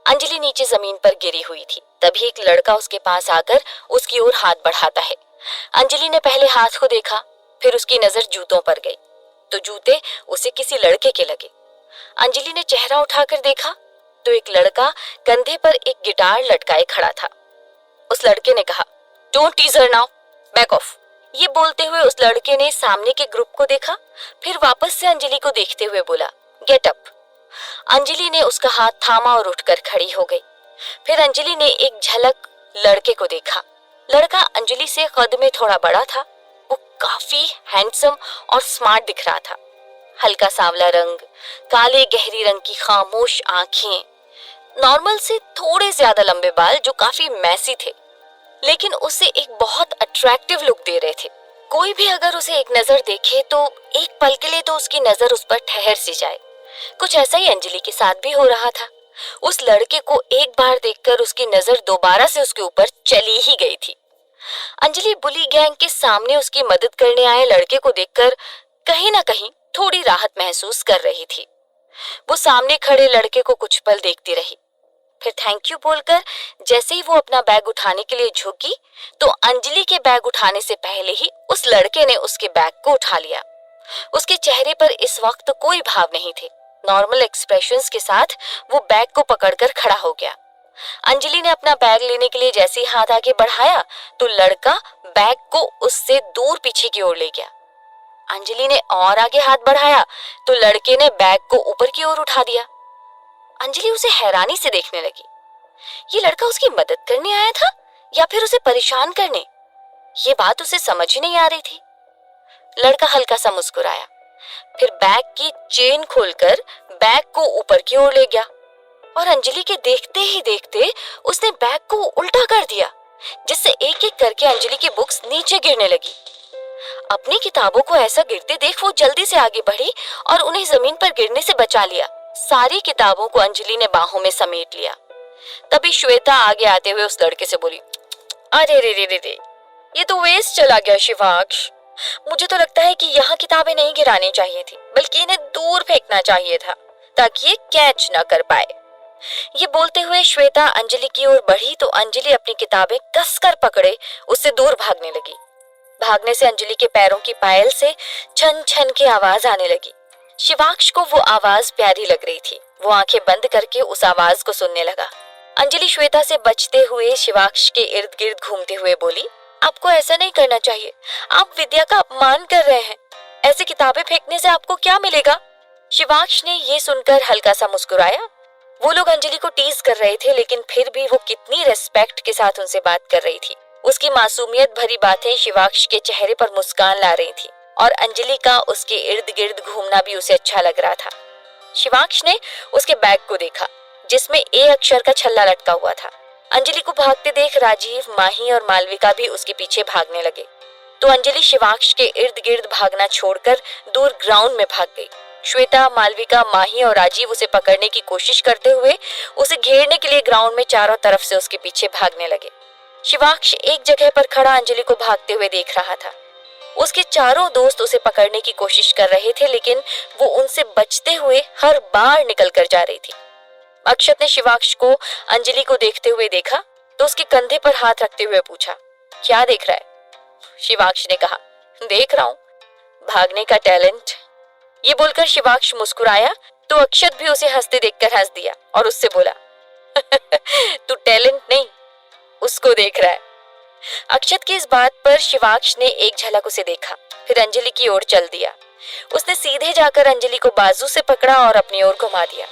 अंजलि नीचे जमीन पर गिरी हुई थी। तभी एक लड़का उसके पास आकर उसकी ओर हाथ बढ़ाता है। अंजलि ने पहले हाथ को देखा, फिर उसकी नजर जूतों पर गई तो जूते उसे किसी लड़के के लगे। अंजलि ने चेहरा उठाकर देखा तो एक लड़का कंधे पर एक गिटार लटकाए खड़ा था। उस लड़के ने कहा, don't tease her now, back off. ये बोलते हुए उस लड़के ने सामने के ग्रुप को देखा, फिर वापस से अंजलि को देखते हुए बोला, गेट अप। अंजलि ने उसका हाथ थामा और उठकर खड़ी हो गई। फिर अंजलि ने एक झलक लड़के को देखा। लड़का अंजलि से कद में थोड़ा बड़ा था। वो काफी हैंडसम और स्मार्ट दिख रहा था। हल्का सांवला रंग, काले गहरी रंग की खामोश आंखें, नॉर्मल से थोड़े ज्यादा लंबे बाल जो काफी मैसी थे, लेकिन उसे एक बहुत अट्रैक्टिव लुक दे रहे थे। कोई भी अगर उसे एक नजर देखे तो एक पल के लिए तो उसकी नजर उस पर ठहर सी जाए। कुछ ऐसा ही अंजलि के साथ भी हो रहा था। उस लड़के को एक बार देखकर उसकी नजर दोबारा से उसके ऊपर चली ही गई थी। अंजलि बुली गैंग के सामने उसकी मदद करने आए लड़के को देखकर कहीं ना कहीं थोड़ी राहत महसूस कर रही थी। वो सामने खड़े लड़के को कुछ पल देखती रही, फिर थैंक यू बोलकर जैसे ही वो अपना बैग उठाने के लिए झुकी तो अंजलि के बैग उठाने से पहले ही उस लड़के ने उसके बैग को उठा लिया। उसके चेहरे पर इस वक्त कोई भाव नहीं थे। नॉर्मल एक्सप्रेशंस के साथ वो बैग को पकड़कर खड़ा हो गया। अंजलि ने अपना बैग लेने के लिए जैसे ही हाथ आगे बढ़ाया तो लड़का बैग को उससे दूर पीछे की ओर ले गया। अंजलि ने और आगे हाथ बढ़ाया तो लड़के ने बैग को ऊपर की ओर उठा दिया। अंजलि उसे हैरानी से देखने लगी। ये लड़का उसकी मदद करने आया था या फिर उसे परेशान करने? ये बात उसे समझ ही नहीं आ रही थी। लड़का हल्का सा मुस्कुराया, फिर बैग की चेन खोलकर बैग को ऊपर की ओर ले गया और अंजलि के देखते ही देखते उसने बैग को उल्टा कर दिया, जिससे एक एक करके अंजलि की बुक्स नीचे गिरने लगी। अपनी किताबों को ऐसा गिरते देख वो जल्दी से आगे बढ़ी और उन्हें जमीन पर गिरने से बचा लिया। सारी किताबों को अंजलि ने बाहों में समेट लिया। तभी श्वेता आगे आते हुए उस लड़के से बोली, अरे रे रे रे रे, ये तो वेस्ट चला गया शिवांश। मुझे तो लगता है कि यहाँ किताबें नहीं गिरानी चाहिए थी, बल्कि इन्हें दूर फेंकना चाहिए था ताकि ये कैच न कर पाए। ये बोलते हुए श्वेता अंजलि की ओर बढ़ी तो अंजलि अपनी किताबें कसकर पकड़े उससे दूर भागने लगी। भागने से अंजलि के पैरों की पायल से छन छन की आवाज आने लगी। शिवांश को वो आवाज प्यारी लग रही थी। वो आंखें बंद करके उस आवाज को सुनने लगा। अंजलि श्वेता से बचते हुए शिवांश के इर्द गिर्द घूमते हुए बोली, आपको ऐसा नहीं करना चाहिए, आप विद्या का अपमान कर रहे हैं। ऐसी किताबें फेंकने से आपको क्या मिलेगा? शिवांश ने ये सुनकर हल्का सा मुस्कुराया। वो लोग अंजलि को टीज कर रहे थे, लेकिन फिर भी वो कितनी रेस्पेक्ट के साथ उनसे बात कर रही थी। उसकी मासूमियत भरी बातें शिवांश के चेहरे पर मुस्कान ला रही थी और अंजलि का उसके इर्द गिर्द घूमना भी उसे अच्छा लग रहा था। शिवांश ने उसके बैग को देखा जिसमें ए अक्षर का छल्ला लटका हुआ था। अंजलि को भागते देख राजीव, माही और मालविका भी उसके पीछे भागने लगे तो अंजलि शिवांश के इर्द गिर्द भागना छोड़कर दूर ग्राउंड में भाग गई। श्वेता, मालविका, माही और राजीव उसे पकड़ने की कोशिश करते हुए उसे घेरने के लिए ग्राउंड में चारों तरफ से उसके पीछे भागने लगे। शिवांश एक जगह पर खड़ा अंजलि को भागते हुए देख रहा था। उसके चारों दोस्त उसे पकड़ने की कोशिश कर रहे थे, लेकिन वो उनसे बचते हुए हर बार निकल कर जा रही थी। अक्षत ने शिवांश को अंजलि को देखते हुए देखा तो उसके कंधे पर हाथ रखते हुए पूछा, क्या देख रहा है? शिवांश ने कहा, देख रहा हूं भागने का टैलेंट। ये बोलकर शिवांश मुस्कुराया तो अक्षत भी उसे हंसते देखकर हंस दिया और उससे बोला, तू टैलेंट नहीं, उसको देख रहा है। अक्षत की इस बात पर शिवांश ने एक झलक उसे देखा, फिर अंजलि की ओर चल दिया। उसने सीधे जाकर अंजलि को बाजू से पकड़ा और अपनी ओर घुमा दिया।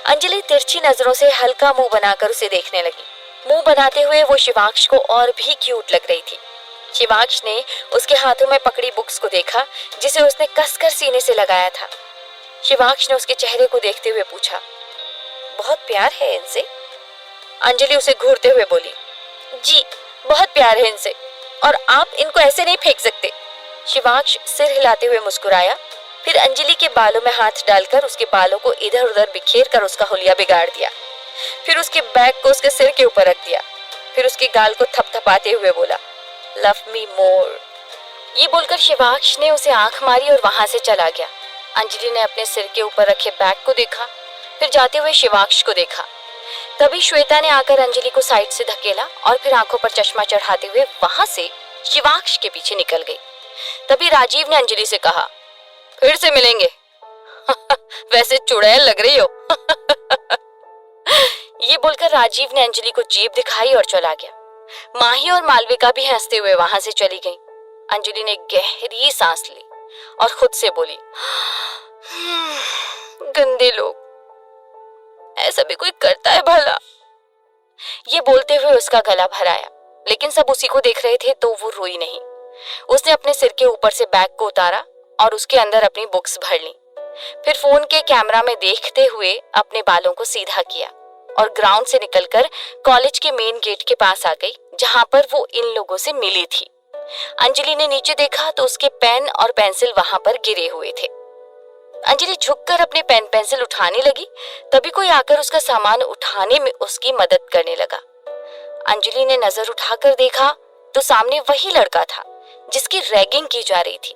अंजलि तिरछी नजरों से हल्का मुंह बनाकर उसे देखने लगी। मुंह बनाते हुए वो शिवांश को और भी क्यूट लग रही थी। शिवांश ने उसके हाथों में पकड़ी बुक्स को देखा जिसे उसने कसकर सीने से लगाया था। शिवांश ने उसके चेहरे को देखते हुए पूछा, बहुत प्यार है इनसे? अंजलि उसे घूरते हुए बोली, जी बहुत प्यार है इनसे, और आप इनको ऐसे नहीं फेंक सकते। शिवांश सिर हिलाते हुए मुस्कुराया, फिर अंजलि के बालों में हाथ डालकर उसके बालों को इधर उधर बिखेर कर उसका हुलिया बिगाड़ दिया। फिर उसके बैग को उसके सिर के ऊपर रख दिया। फिर उसके गाल को थपथपाते हुए बोला, लव मी मोर। ये बोलकर शिवांश ने उसे आंख मारी और वहां से चला गया। अंजलि ने अपने सिर के ऊपर रखे बैग को देखा, फिर जाते हुए शिवांश को देखा। तभी श्वेता ने आकर अंजलि को साइड से धकेला और फिर आंखों पर चश्मा चढ़ाते हुए वहां से शिवांश के पीछे निकल गई। तभी राजीव ने अंजलि से कहा, फिर से मिलेंगे। वैसे चुड़ैल लग रही हो। ये बोलकर राजीव ने अंजलि को जीभ दिखाई और चला गया। माही और मालविका भी हंसते हुए वहां से चली गईं। अंजलि ने गहरी सांस ली और खुद से बोली, गंदे लोग, ऐसा भी कोई करता है भला। ये बोलते हुए उसका गला भर आया, लेकिन सब उसी को देख रहे थे तो वो रोई नहीं। उसने अपने सिर के ऊपर से बैग को उतारा और उसके अंदर अपनी बुक्स भर ली। फिर फोन के कैमरा में देखते हुए अपने बालों को सीधा किया और ग्राउंड से निकलकर कॉलेज के मेन गेट के पास आ गई, जहां पर वो इन लोगों से मिली थी। अंजलि ने नीचे देखा तो उसके पेन और पेंसिल वहां पर गिरे हुए थे। अंजलि झुककर अपने पेन पेंसिल उठाने लगी, तभी कोई आकर उसका सामान उठाने में उसकी मदद करने लगा। अंजलि ने नजर उठाकर देखा तो सामने वही लड़का था जिसकी रैगिंग की जा रही थी।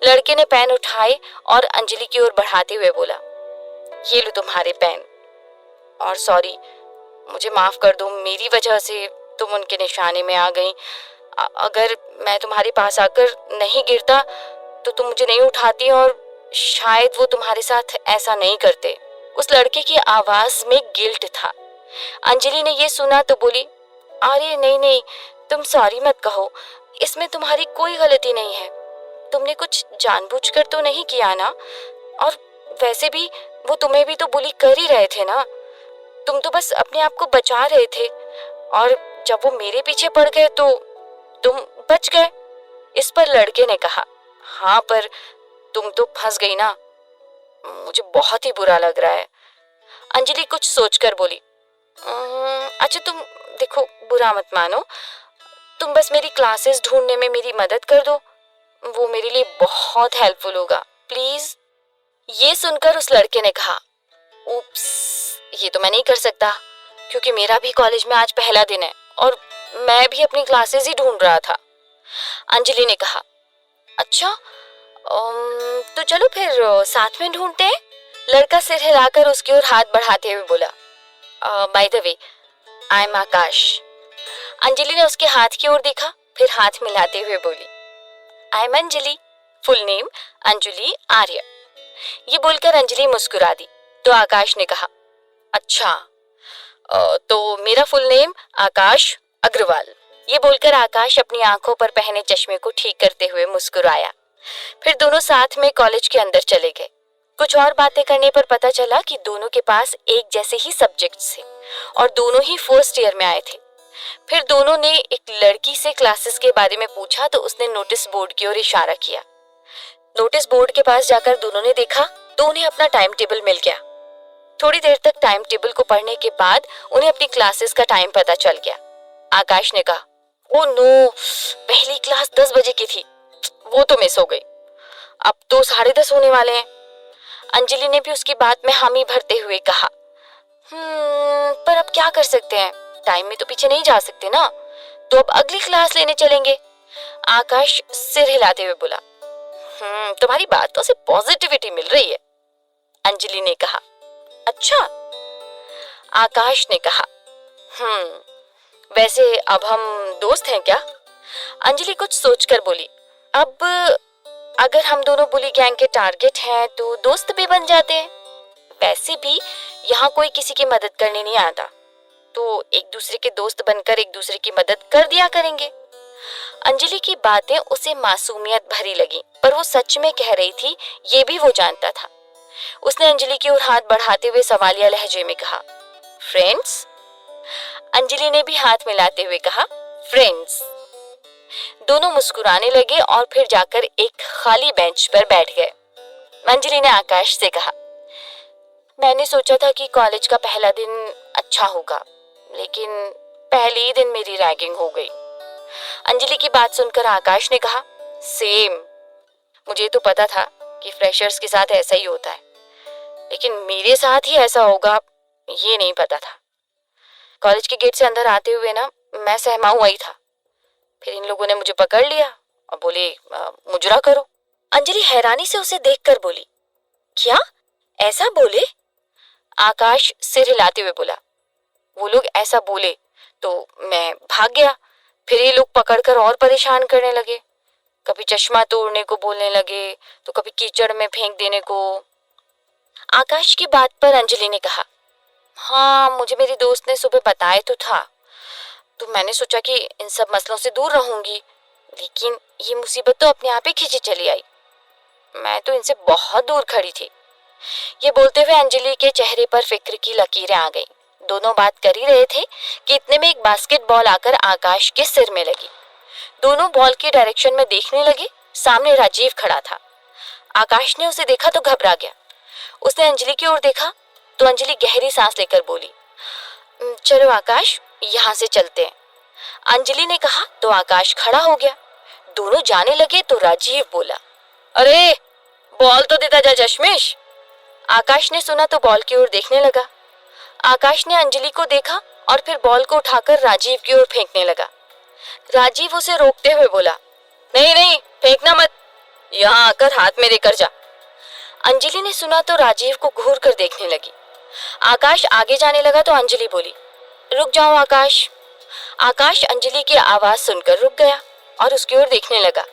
लड़के ने पेन उठाए और अंजलि की ओर बढ़ाते हुए बोला, ये लो तुम्हारे पेन, और सॉरी, मुझे माफ कर दो, मेरी वजह से तुम उनके निशाने में आ गई। अगर मैं तुम्हारे पास आकर नहीं गिरता तो तुम मुझे नहीं उठाती और शायद वो तुम्हारे साथ ऐसा नहीं करते। उस लड़के की आवाज में गिल्ट था। अंजलि ने ये सुना तो बोली, अरे नहीं नहीं, तुम सॉरी मत कहो, इसमें तुम्हारी कोई गलती नहीं है। तुमने कुछ जानबूझकर तो नहीं किया ना, और वैसे भी वो तुम्हें भी तो बुली कर ही रहे थे ना। तुम तो बस अपने आप को बचा रहे थे, और जब वो मेरे पीछे पड़ गए तो तुम बच गए। इस पर लड़के ने कहा, हाँ पर तुम तो फंस गई ना, मुझे बहुत ही बुरा लग रहा है। अंजलि कुछ सोचकर बोली, अच्छा तुम देखो, बुरा मत मानो, तुम बस मेरी क्लासेस ढूंढने में मेरी मदद कर दो, वो मेरे लिए बहुत हेल्पफुल होगा, प्लीज। ये सुनकर उस लड़के ने कहा, उप्स, ये तो मैं नहीं कर सकता, क्योंकि मेरा भी कॉलेज में आज पहला दिन है और मैं भी अपनी क्लासेस ही ढूंढ रहा था। अंजलि ने कहा, अच्छा तो चलो फिर साथ में ढूंढते हैं। लड़का सिर हिलाकर उसकी ओर हाथ बढ़ाते हुए बोला, by the way, I am Akash. Anjali ने उसके हाथ की ओर देखा, फिर हाथ मिलाते हुए बोली, I am Anjali, full name Anjali Arya. ये बोलकर अंजलि मुस्कुरा दी तो आकाश ने कहा, अच्छा तो मेरा फुल नेम आकाश अग्रवाल। ये बोलकर आकाश अपनी आंखों पर पहने चश्मे को ठीक करते हुए मुस्कुराया। फिर दोनों साथ में कॉलेज के अंदर चले गए। कुछ और बातें करने पर पता चला कि दोनों के पास एक जैसे ही सब्जेक्ट्स थे और दोनों ही फर्स्ट ईयर में आए थे। फिर दोनों ने एक लड़की से क्लासेस के बारे में पूछा तो उसने नोटिस बोर्ड की ओर इशारा किया। नोटिस बोर्ड के पास जाकर दोनों ने देखा तो उन्हें अपना टाइम टेबल मिल गया। थोड़ी देर तक टाइम टेबल को पढ़ने के बाद उन्हें अपनी क्लासेस का टाइम पता चल गया। आकाश ने कहा, ओ नो, पहली क्लास 10 बजे की थी, वो तो मिस हो गई, अब तो 10:30 होने वाले हैं। अंजलि ने भी उसकी बात में हामी भरते हुए कहा, पर अब क्या कर सकते हैं, टाइम में तो पीछे नहीं जा सकते ना, तो अब अगली क्लास लेने चलेंगे। आकाश सिर हिलाते हुए बोला, तुम्हारी बातों से पॉजिटिविटी मिल रही है। अंजलि ने कहा, अच्छा। आकाश ने कहा, वैसे अब हम दोस्त हैं क्या? अंजलि कुछ सोचकर बोली, अब अगर हम दोनों बुली गैंग के टारगेट हैं तो दोस्त भी बन जाते हैं। वैसे भी यहाँ कोई किसी की मदद करने नहीं आता, तो एक दूसरे के दोस्त बनकर एक दूसरे की मदद कर दिया करेंगे। अंजलि की बातें उसे मासूमियत भरी लगी, पर वो सच में कह रही थी ये भी वो जानता था। उसने अंजलि की ओर हाथ बढ़ाते हुए सवालिया लहजे में कहा, फ्रेंड्स? अंजलि ने भी हाथ मिलाते हुए कहा, फ्रेंड्स। दोनों मुस्कुराने लगे और फिर जाकर एक खाली बेंच पर बैठ गए। अंजलि ने आकाश से कहा, मैंने सोचा था कि कॉलेज का पहला दिन अच्छा होगा, लेकिन पहले ही दिन मेरी रैगिंग हो गई। अंजलि की बात सुनकर आकाश ने कहा, सेम, मुझे तो पता था कि फ्रेशर्स के साथ ऐसा ही होता है, लेकिन मेरे साथ ही ऐसा होगा ये नहीं पता था। कॉलेज के गेट से अंदर आते हुए ना मैं सहमा हुआ ही था, फिर इन लोगों ने मुझे पकड़ लिया और बोले मुजरा करो। अंजलि हैरानी से उसे देखकर बोली, क्या ऐसा बोले? आकाश सिर हिलाते हुए बोला, वो लोग ऐसा बोले तो मैं भाग गया। फिर ये लोग पकड़कर और परेशान करने लगे। कभी चश्मा तोड़ने को बोलने लगे तो कभी कीचड़ में फेंक देने को। आकाश की बात पर अंजलि ने कहा, हाँ मुझे मेरी दोस्त ने सुबह बताया तो था, तो मैंने सोचा कि इन सब मसलों से दूर रहूंगी, लेकिन ये मुसीबत तो अपने आप ही खींची चली आई। मैं तो इनसे बहुत दूर खड़ी थी। ये बोलते हुए अंजलि के चेहरे पर फिक्र की लकीरें आ गईं। दोनों बात कर ही रहे थे कि इतने में एक बास्केटबॉल आकर आकाश के सिर में लगी। दोनों बॉल की डायरेक्शन में देखने लगे। सामने राजीव खड़ा था। आकाश ने उसे देखा तो घबरा गया। उसने अंजलि की ओर देखा तो अंजलि गहरी सांस लेकर बोली, चलो आकाश यहाँ से चलते हैं। अंजलि ने कहा तो आकाश खड़ा हो गया। दोनों जाने लगे तो राजीव बोला, अरे बॉल तो देता जा चश्मिश। आकाश ने सुना तो बॉल की ओर देखने लगा। आकाश ने अंजलि को देखा और फिर बॉल को उठाकर राजीव की ओर फेंकने लगा। राजीव उसे रोकते हुए बोला, नहीं नहीं फेंकना मत, यहाँ आकर हाथ में देकर जा। अंजलि ने सुना तो राजीव को घूर कर देखने लगी। आकाश आगे जाने लगा तो अंजलि बोली, रुक जाओ आकाश। आकाश अंजलि की आवाज सुनकर रुक गया और उसकी ओर देखने लगा।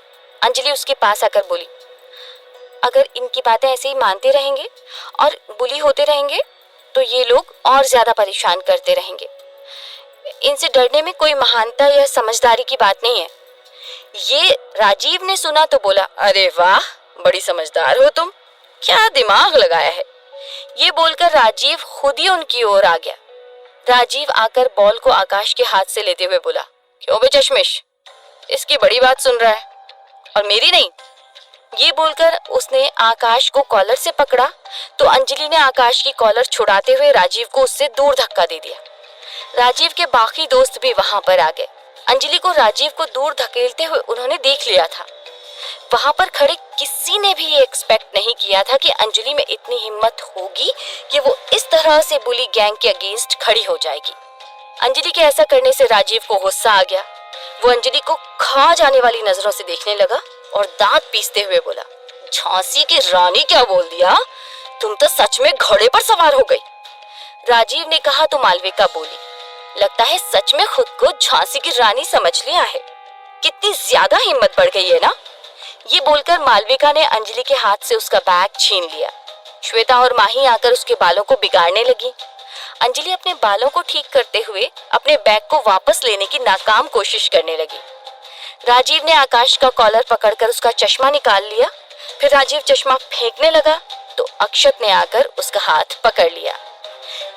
अंजलि उसके पास आकर बोली, अगर इनकी बातें ऐसे ही मानते रहेंगे और बुली होते रहेंगे तो ये लोग और ज्यादा परेशान करते रहेंगे। इनसे डरने में कोई महानता या समझदारी की बात नहीं है। ये राजीव ने सुना तो बोला, अरे वाह बड़ी समझदार हो तुम, क्या दिमाग लगाया है। ये बोलकर राजीव खुद ही उनकी ओर आ गया। राजीव आकर बॉल को आकाश के हाथ से लेते हुए बोला, क्यों बे चश्मिश, इसकी बड़ी बात सुन रहा है और मेरी नहीं। ये बोलकर उसने आकाश को कॉलर से पकड़ा तो अंजलि ने आकाश की कॉलर छुड़ाते हुए राजीव को उससे दूर धक्का दे दिया। राजीव के बाकी दोस्त भी वहां पर आ गए। अंजलि को राजीव को दूर धकेलते हुए उन्होंने देख लिया था। वहां पर खड़े किसी ने भी ये एक्सपेक्ट नहीं किया था कि अंजलि में इतनी हिम्मत होगी कि वो इस तरह से बुली गैंग के अगेंस्ट खड़ी हो जाएगी। अंजलि के ऐसा करने से राजीव को गुस्सा आ गया। वो अंजलि को खा जाने वाली नजरों से देखने लगा और दांत पीसते हुए बोला, झांसी की रानी क्या बोल दिया, तुम तो सच में घोड़े पर सवार हो गई। राजीव ने कहा तो मालविका बोली, लगता है सच में खुद को झांसी की रानी समझ लिया है, कितनी ज्यादा हिम्मत बढ़ गई है ना। ये बोलकर मालविका ने अंजलि के हाथ से उसका बैग छीन लिया। श्वेता और माही आकर उसके बालों को बिगाड़ने लगी। अंजलि अपने बालों को ठीक करते हुए अपने बैग को वापस लेने की नाकाम कोशिश करने लगी। राजीव ने आकाश का कॉलर पकड़कर उसका चश्मा निकाल लिया। फिर राजीव चश्मा फेंकने लगा तो अक्षत ने आकर उसका हाथ पकड़ लिया।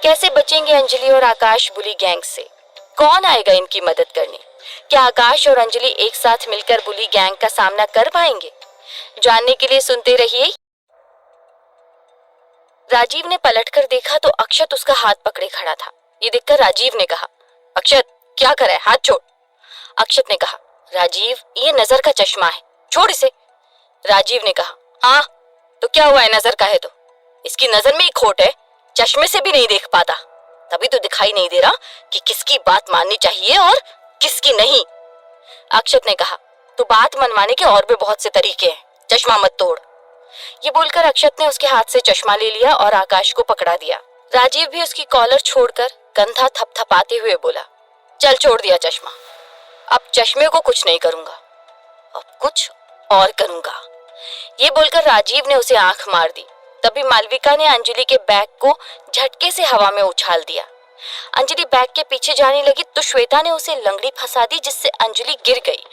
कैसे बचेंगे अंजलि और आकाश बुली गैंग से? कौन आएगा इनकी मदद करने? क्या आकाश और अंजलि एक साथ मिलकर बुली गैंग का सामना कर पाएंगे? जानने के लिए सुनते रहिए। राजीव ने पलटकर देखा तो अक्षत उसका हाथ पकड़े खड़ा था। ये देखकर राजीव ने कहा, अक्षत क्या कर रहा है, हाथ छोड़। अक्षत ने कहा, राजीव ये नजर का चश्मा है, छोड़ इसे। राजीव ने कहा, हाँ तो क्या हुआ है, नजर का है तो इसकी नजर में ही खोट है, चश्मे से भी नहीं देख पाता, तभी तो दिखाई नहीं दे रहा कि किसकी बात माननी चाहिए और किसकी नहीं। अक्षत ने कहा, तो बात मनवाने के और भी बहुत से तरीके हैं, चश्मा मत तोड़। ये बोलकर अक्षत ने उसके हाथ से चश्मा ले लिया और आकाश को पकड़ा दिया। राजीव भी उसकी कॉलर छोड़कर कंधा थपथपाते हुए बोला, चल छोड़ दिया चश्मा, अब चश्मे को कुछ नहीं करूंगा, अब कुछ और करूंगा। ये बोलकर राजीव ने उसे आंख मार दी। तभी मालविका ने अंजलि के बैग को झटके से हवा में उछाल दिया। अंजलि बैग के पीछे जाने लगी तो श्वेता ने उसे लंगड़ी फंसा दी, जिससे अंजलि गिर गई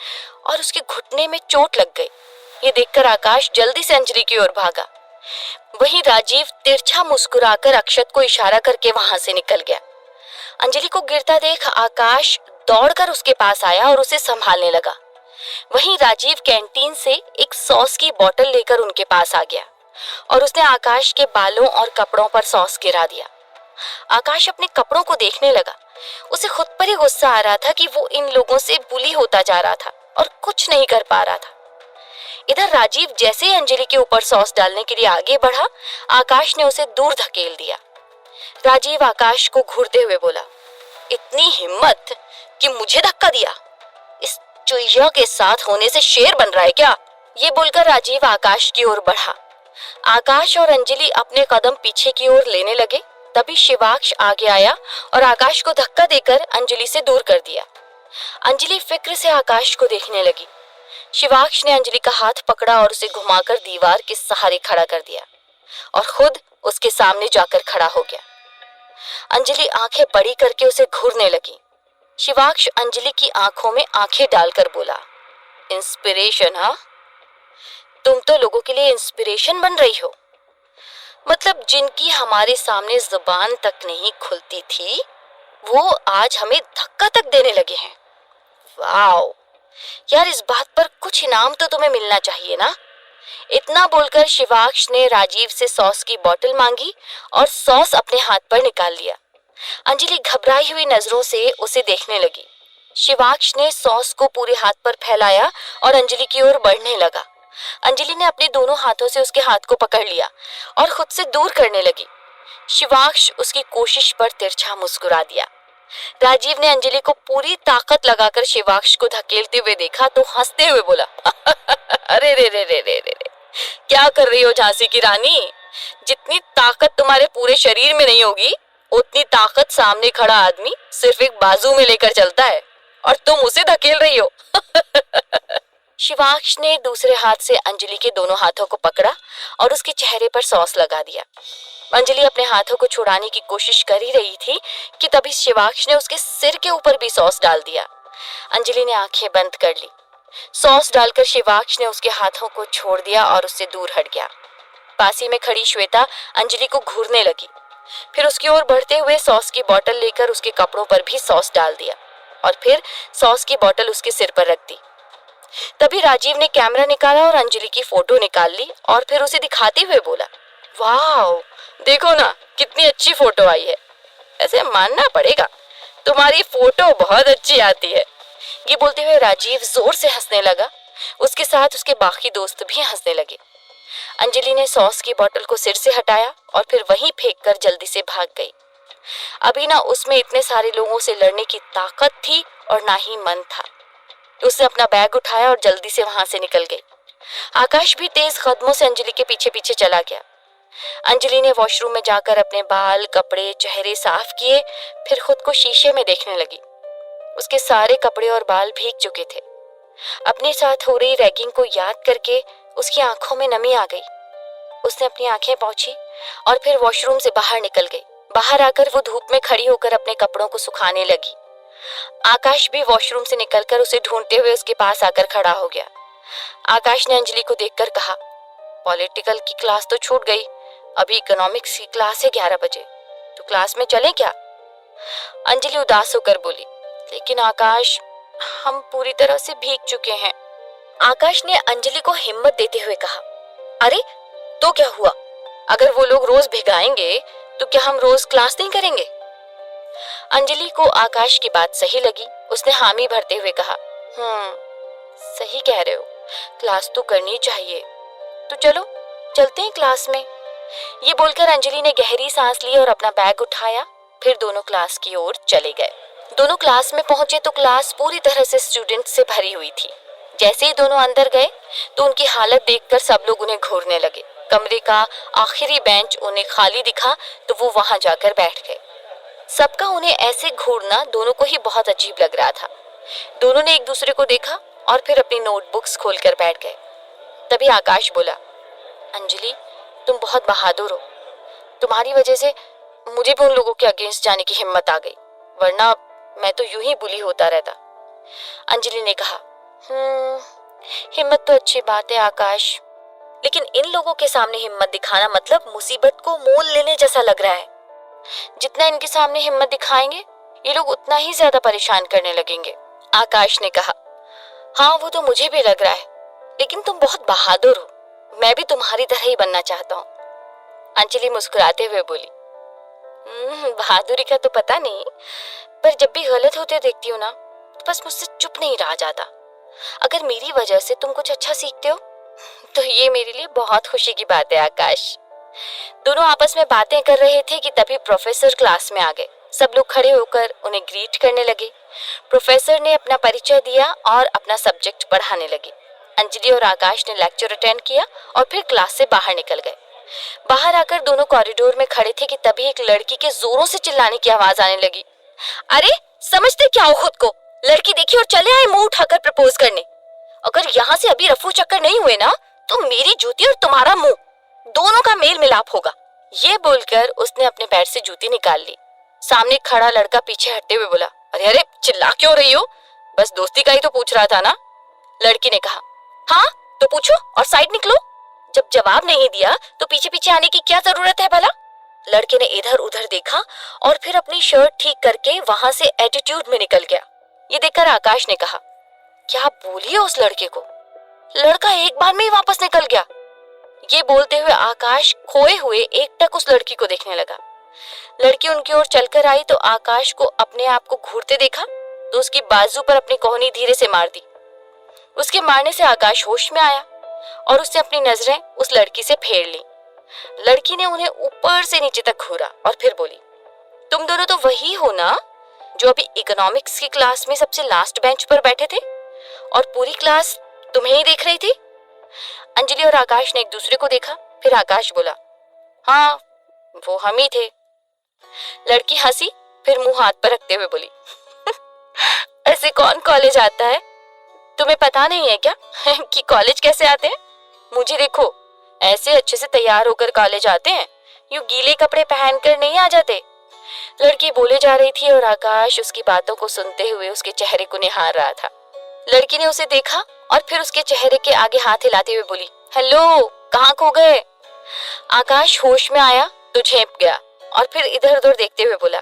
और उसके घुटने में चोट लग गई। ये देखकर आकाश जल्दी से अंजलि की ओर भागा। वहीं राजीव तिरछा मुस्कुराकर अक्षत को इशारा करके वहां से निकल गया। अंजलि को गिरता देख आकाश दौड़कर उसके पास आया और उसे संभालने लगा। वहीं राजीव कैंटीन से एक सॉस की बोतल लेकर उनके पास आ गया और उसने आकाश के बालों और कपड़ों पर सॉस गिरा दिया। आकाश अपने कपड़ों को देखने लगा। उसे खुद पर ही गुस्सा आ रहा था कि वो इन लोगों से बुली होता जा रहा था और कुछ नहीं कर पा रहा था। इधर राजीव जैसे ही अंजलि के ऊपर सॉस डालने के लिए आगे बढ़ा, आकाश ने उसे दूर धकेल दिया। राजीव आकाश को घूरते हुए बोला, इतनी हिम्मत कि मुझे धक्का दिया, इस चुईया के साथ होने से शेर बन रहा है क्या? ये बोलकर राजीव आकाश की ओर बढ़ा। आकाश और अंजलि अपने कदम पीछे की ओर लेने लगे। तभी शिवाक्ष आगे आया और आकाश को धक्का देकर अंजलि से दूर कर दिया। अंजलि फिक्र से आकाश को देखने लगी। शिवाक्ष ने अंजलि का हाथ पकड़ा और उसे घुमाकर दीवार के सहारे खड़ा कर दिया और खुद उसके सामने जाकर खड़ा हो गया। अंजलि आंखें बड़ी करके उसे घूरने लगी। शिवाक्ष अंजलि की आंखों में आंखें डालकर बोला, इंस्पिरेशन? हाँ, तुम तो लोगों के लिए इंस्पिरेशन बन रही हो। मतलब जिनकी हमारे सामने जुबान तक नहीं खुलती थी वो आज हमें धक्का तक देने लगे हैं। वाओ यार, इस बात पर कुछ इनाम तो तुम्हें मिलना चाहिए ना। इतना बोलकर शिवाक्ष ने राजीव से सॉस की बोतल मांगी और सॉस अपने हाथ पर निकाल लिया। अंजलि घबराई हुई नजरों से उसे देखने लगी। शिवाक्ष ने सॉस को पूरे हाथ पर फैलाया और अंजलि की ओर बढ़ने लगा। अंजलि ने अपने दोनों हाथों से उसके हाथ को पकड़ लिया और खुद से दूर करने लगी। शिवाक्ष उसकी कोशिश पर तिरछा मुस्कुरा दिया। राजीव ने अंजलि को पूरी ताकत लगाकर शिवाक्ष को धकेलते हुए देखा तो हंसते हुए बोला, अरे रे रे रे रे रे रे, क्या कर रही हो झांसी की रानी? जितनी ताकत तुम्हारे पूरे शरीर में नहीं होगी उतनी ताकत सामने खड़ा आदमी सिर्फ एक बाजू में लेकर चलता है और तुम उसे धकेल रही हो। शिवाक्ष ने दूसरे हाथ से अंजलि के दोनों हाथों को पकड़ा और उसके चेहरे पर सॉस लगा दिया। अंजलि अपने हाथों को छुड़ाने की कोशिश कर ही रही थी कि तभी शिवाक्ष ने उसके सिर के ऊपर भी सॉस डाल दिया। अंजलि ने आंखें बंद कर ली। सॉस डालकर शिवाक्ष ने उसके हाथों को छोड़ दिया और उससे दूर हट गया। पासी में खड़ी श्वेता अंजलि को घूरने लगी, फिर उसकी ओर बढ़ते हुए सॉस की बोतल लेकर उसके कपड़ों पर भी सॉस डाल दिया और फिर सॉस की बोतल उसके सिर पर रख दी। तभी राजीव ने कैमरा निकाला और अंजलि की फोटो निकाल ली और फिर उसे दिखाते हुए बोला, वाह देखो ना कितनी अच्छी फोटो आई है। ऐसे मानना पड़ेगा तुम्हारी फोटो बहुत अच्छी आती है। ये बोलते हुए राजीव जोर से हंसने लगा। उसके साथ उसके बाकी दोस्त भी हंसने लगे। अंजलि ने सॉस की बोतल को सिर से हटाया और फिर वहीं फेंककर जल्दी से भाग गई। अभी ना उसमें इतने सारे लोगों से लड़ने की ताकत थी और ना ही मन था। उसने अपना बैग उठाया और जल्दी से वहां से निकल गई। आकाश भी तेज कदमों से अंजलि के पीछे पीछे चला गया। अंजलि ने वॉशरूम में जाकर अपने बाल, कपड़े, चेहरे साफ किए, फिर खुद को शीशे में देखने लगी। उसके सारे कपड़े और बाल भीग चुके थे। अपने साथ हो रही रैगिंग को याद करके उसकी आंखों में नमी आ गई। उसने अपनी आंखें पोंछी और फिर वॉशरूम से बाहर निकल गई। बाहर आकर वो धूप में खड़ी होकर अपने कपड़ों को सुखाने लगी। आकाश भी वॉशरूम से निकलकर उसे ढूंढते हुए उसके पास आकर खड़ा हो गया। आकाश ने अंजलि को देखकर कहा, पॉलिटिकल की क्लास तो छूट गई, अभी इकोनॉमिक्स की क्लास है 11 बजे, तो क्लास में चलें क्या? अंजलि उदास होकर बोली, लेकिन आकाश हम पूरी तरह से भीग चुके हैं। आकाश ने अंजलि को हिम्मत देते हुए कहा, अरे तो क्या हुआ, अगर वो लोग रोज भिगाएंगे तो क्या हम रोज क्लास नहीं करेंगे? अंजलि को आकाश की बात सही लगी। उसने हामी भरते हुए कहा, सही कह रहे हो, क्लास तो करनी चाहिए, तो चलो चलते हैं क्लास में। ये बोलकर अंजलि ने गहरी सांस ली और अपना बैग उठाया, फिर दोनों क्लास की ओर चले गए। दोनों क्लास में पहुंचे तो क्लास पूरी तरह से स्टूडेंट से भरी हुई थी। जैसे ही दोनों अंदर गए तो उनकी हालत देखकर सब लोग उन्हें घूरने लगे। कमरे का आखिरी बेंच उन्हें खाली दिखा तो वो वहां जाकर बैठ गए। सबका उन्हें ऐसे घूरना दोनों को ही बहुत अजीब लग रहा था। दोनों ने एक दूसरे को देखा और फिर अपनी नोटबुक्स खोलकर बैठ गए। तभी आकाश बोला, अंजलि तुम बहुत बहादुर हो, तुम्हारी वजह से मुझे भी उन लोगों के अगेंस्ट जाने की हिम्मत आ गई, वरना मैं तो यूं ही बुली होता रहता। अंजलि ने कहा, हिम्मत तो अच्छी बात है आकाश, लेकिन इन लोगों के सामने हिम्मत दिखाना मतलब मुसीबत को मोल लेने जैसा लग रहा है। जितना इनके सामने हिम्मत दिखाएंगे ये लोग उतना ही ज्यादा परेशान करने लगेंगे। आकाश ने कहा, हाँ वो तो मुझे भी लग रहा है, लेकिन तुम बहुत बहादुर हो, मैं भी तुम्हारी तरह ही बनना चाहता हूँ। अंजलि मुस्कुराते हुए बोली, बहादुरी का तो पता नहीं, पर जब भी गलत होते देखती हूँ ना तो बस मुझसे चुप नहीं रहा जाता। अगर मेरी वजह से तुम कुछ अच्छा सीखते हो तो ये मेरे लिए बहुत खुशी की बात है आकाश। दोनों आपस में बातें कर रहे थे कि तभी प्रोफेसर क्लास में आ गए। सब लोग खड़े होकर उन्हें ग्रीट करने लगे। प्रोफेसर ने अपना परिचय दिया और अपना सब्जेक्ट पढ़ाने लगे। अंजलि और आकाश ने लेक्चर अटेंड किया और फिर क्लास से बाहर निकल गए। बाहर आकर दोनों कॉरिडोर में खड़े थे कि तभी एक लड़की के जोरों से चिल्लाने की आवाज आने लगी। अरे समझते क्या हो खुद को? लड़की देखी और चले आए मुंह उठाकर प्रपोज करने। अगर यहाँ से अभी रफू चक्कर नहीं हुए ना तो मेरी जूती और तुम्हारा मुंह दोनों का मेल मिलाप होगा। ये बोलकर उसने अपने पैर से जूती निकाल ली। सामने खड़ा लड़का पीछे हटते हुए बोला, अरे अरे चिल्ला क्यों रही हो? बस दोस्ती का ही तो पूछ रहा था ना। लड़की ने कहा, हाँ तो पूछो और साइड निकलो। जब जवाब नहीं दिया तो पीछे पीछे आने की क्या जरूरत है भला? लड़के ने इधर उधर देखा और फिर अपनी शर्ट ठीक करके वहां से एटीट्यूड में निकल गया। ये देखकर आकाश ने कहा, क्या बोली है उस लड़के को? लड़का एक बार में ही वापस निकल गया। ये बोलते हुए आकाश खोए हुए एकटक उस लड़की को देखने लगा। लड़की उनकी ओर चलकर आई तो आकाश को अपने आप को घूरते देखा तो उसकी बाजू पर अपनी कोहनी धीरे से मार दी। उसके मारने से आकाश होश में आया और उसने अपनी नजरें उस लड़की से फेर ली। लड़की ने उन्हें ऊपर से नीचे तक घूरा और फिर बोली, तुम दोनों तो वही हो ना जो अभी इकोनॉमिक्स की क्लास में सबसे लास्ट बेंच पर बैठे थे और पूरी क्लास तुम्हें ही देख रही थी? अंजलि और आकाश ने एक दूसरे को देखा। फिर आकाश बोला, हाँ वो हम ही थे। लड़की हंसी, फिर मुंह हाथ पर रखते हुए बोली, ऐसे कौन कॉलेज आता है? तुम्हें पता नहीं है क्या कि कॉलेज कैसे आते हैं? मुझे देखो, ऐसे अच्छे से तैयार होकर कॉलेज आते हैं, यूं गीले कपड़े पहनकर नहीं आ जाते। लड़की बोले जा रही थी और आकाश उसकी बातों को सुनते हुए उसके चेहरे को निहार रहा था। लड़की ने उसे देखा और फिर उसके चेहरे के आगे हाथ हिलाते हुए बोली, हेलो कहाँ खो गए? आकाश होश में आया तो झेप गया और फिर इधर उधर देखते हुए बोला,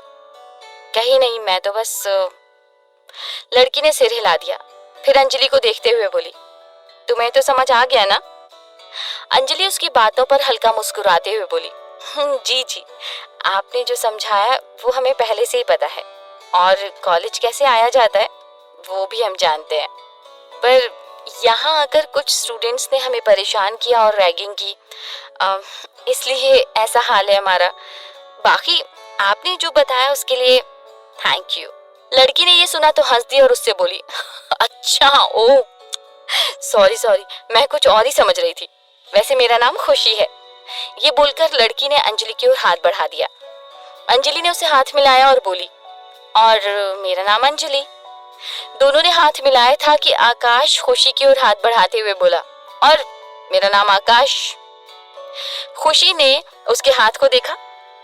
कहीं नहीं, मैं तो बस। लड़की ने सिर हिला दिया। फिर अंजलि को देखते हुए बोली, तुम्हें तो समझ आ गया ना? अंजलि उसकी बातों पर हल्का मुस्कुराते हुए बोली, जी जी, आपने जो समझाया वो हमें पहले से ही पता है और कॉलेज कैसे आया जाता है वो भी हम जानते हैं, पर यहाँ आकर कुछ स्टूडेंट्स ने हमें परेशान किया और रैगिंग की, इसलिए ऐसा हाल है हमारा। बाकी आपने जो बताया उसके लिए थैंक यू। लड़की ने ये सुना तो हंस दी और उससे बोली, अच्छा ओ सॉरी, मैं कुछ और ही समझ रही थी। वैसे मेरा नाम खुशी है। ये बोलकर लड़की ने अंजलि की ओर हाथ बढ़ा दिया। अंजलि ने उसे हाथ मिलाया और बोली, और मेरा नाम अंजलि। दोनों ने हाथ मिलाया था कि आकाश खुशी की ओर हाथ बढ़ाते हुए बोला, और मेरा नाम आकाश। खुशी ने उसके हाथ को देखा,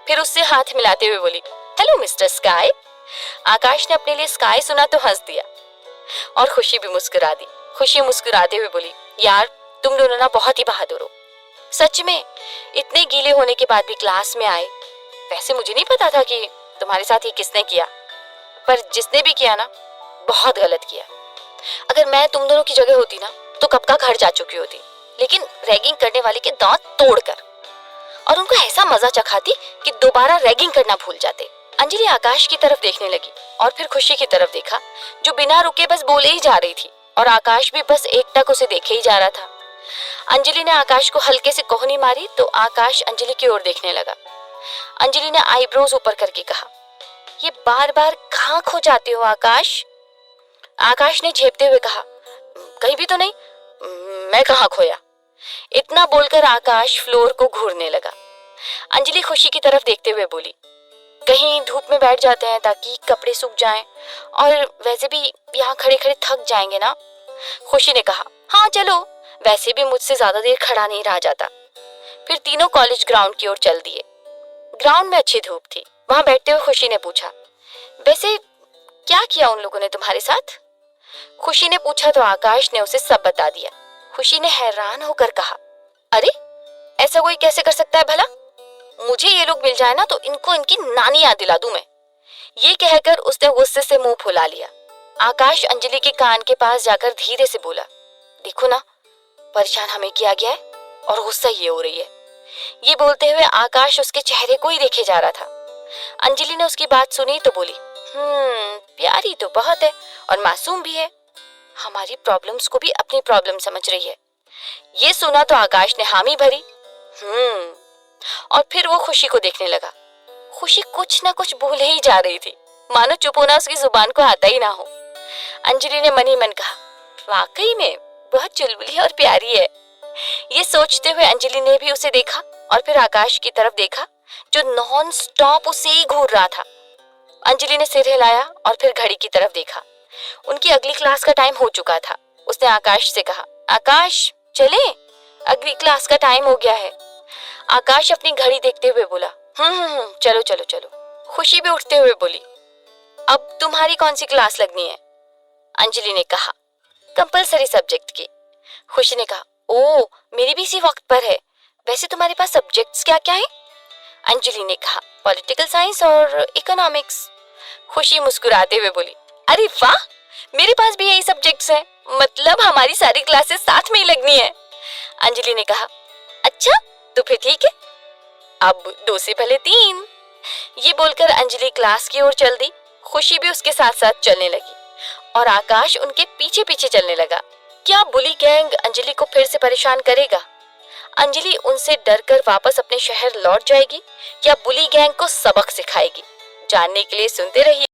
फिर उससे हाथ मिलाते हुए बोली, हेलो मिस्टर स्काई। आकाश ने अपने लिए स्काई सुना तो हंस दिया और खुशी भी मुस्कुरा दी। खुशी मुस्कुराते हुए बोली, यार तुम दोनों ना बहुत ही बहादुर हो, सच में इतने गीले होने के बाद भी क्लास में आए। वैसे मुझे नहीं पता था कि तुम्हारे साथ ये किसने किया, पर जिसने भी किया ना बहुत गलत किया। अगर मैं तुम दोनों की जगह होती ना तो कब का घर जा चुकी होती, लेकिन रैगिंग करने वाले के दांत तोड़कर, और उनको ऐसा मजा चखाती कि दोबारा रैगिंग करना भूल जाते। अंजलि आकाश की तरफ देखने लगी और फिर खुशी की तरफ देखा जो बिना रुके बस बोले ही जा रही थी, और आकाश भी बस एकटक उसे देखे ही जा रहा था। अंजलि ने आकाश को हल्के से कोहनी मारी तो आकाश अंजलि की ओर देखने लगा। अंजलि ने आईब्रोज ऊपर करके कहा, ये बार बार कहाँ खो जाते हो आकाश? आकाश ने झेपते हुए कहा, कहीं भी तो नहीं, मैं कहाँ खोया? इतना बोलकर आकाश फ्लोर को घूरने लगा। अंजलि खुशी की तरफ देखते हुए बोली, कहीं धूप में बैठ जाते हैं ताकि कपड़े सूख जाएं, और वैसे भी यहाँ खड़े खड़े थक जाएंगे ना। खुशी ने कहा, हाँ चलो, वैसे भी मुझसे ज्यादा देर खड़ा नहीं रहा जाता। फिर तीनों कॉलेज ग्राउंड की ओर चल दिए। ग्राउंड में अच्छी धूप थी। वहां बैठते हुए खुशी ने पूछा, वैसे क्या किया उन लोगों ने तुम्हारे साथ? खुशी ने पूछा तो आकाश ने उसे सब बता दिया। खुशी ने हैरान होकर कहा, अरे ऐसा कोई कैसे कर सकता है भला? मुझे ये लोग मिल जाए ना तो इनको इनकी नानी याद दिला दूं मैं। ये कहकर उसने गुस्से से मुंह फुला लिया। आकाश अंजलि के कान के पास जाकर धीरे से बोला, देखो ना, परेशान हमें किया गया है और गुस्सा ये हो रही है। ये बोलते हुए आकाश उसके चेहरे को ही देखे जा रहा था। अंजलि ने उसकी बात सुनी तो बोली, प्यारी तो बहुत है और मासूम भी है, हमारी प्रॉब्लम्स को भी अपनी प्रॉब्लम समझ रही है। ये सुना तो आकाश ने हामी भरी। और फिर वो खुशी को देखने लगा। खुशी कुछ ना कुछ बोले ही जा रही थी, मानो चुप होना उसकी जुबान को आता ही ना हो। अंजलि ने मन ही मन कहा, वाकई में बहुत चुलबुली और प्यारी है। ये सोचते हुए अंजलि ने भी उसे देखा और फिर आकाश की तरफ देखा जो नॉन स्टॉप उसे ही घूर रहा था। अंजलि ने सिर हिलाया और फिर घड़ी की तरफ देखा। उनकी अगली क्लास का टाइम हो चुका था। उसने आकाश से कहा, आकाश चले, अगली क्लास का टाइम हो गया है। आकाश अपनी घड़ी देखते हुए बोला, चलो चलो चलो। खुशी भी उठते हुए बोली, अब तुम्हारी कौन सी क्लास लगनी है? अंजलि ने कहा, कंपलसरी सब्जेक्ट की। खुशी ने कहा, ओ मेरी भी इसी वक्त पर है। वैसे तुम्हारे पास सब्जेक्ट्स क्या क्या है? अंजलि ने कहा, पॉलिटिकल साइंस और इकोनॉमिक्स। खुशी मुस्कुराते हुए बोली, अरे वाह, मेरे पास भी यही सब्जेक्ट्स हैं, मतलब हमारी सारी क्लासेस साथ में ही लगनी है। अंजलि ने कहा, अच्छा तो फिर ठीक है, अब 2 से पहले 3। ये बोलकर अंजलि क्लास की ओर चल दी। खुशी भी उसके साथ साथ चलने लगी और आकाश उनके पीछे पीछे चलने लगा। क्या बुली गैंग अंजलि को फिर से परेशान करेगा? अंजलि उनसे डरकर वापस अपने शहर लौट जाएगी या बुली गैंग को सबक सिखाएगी? जानने के लिए सुनते रहिए।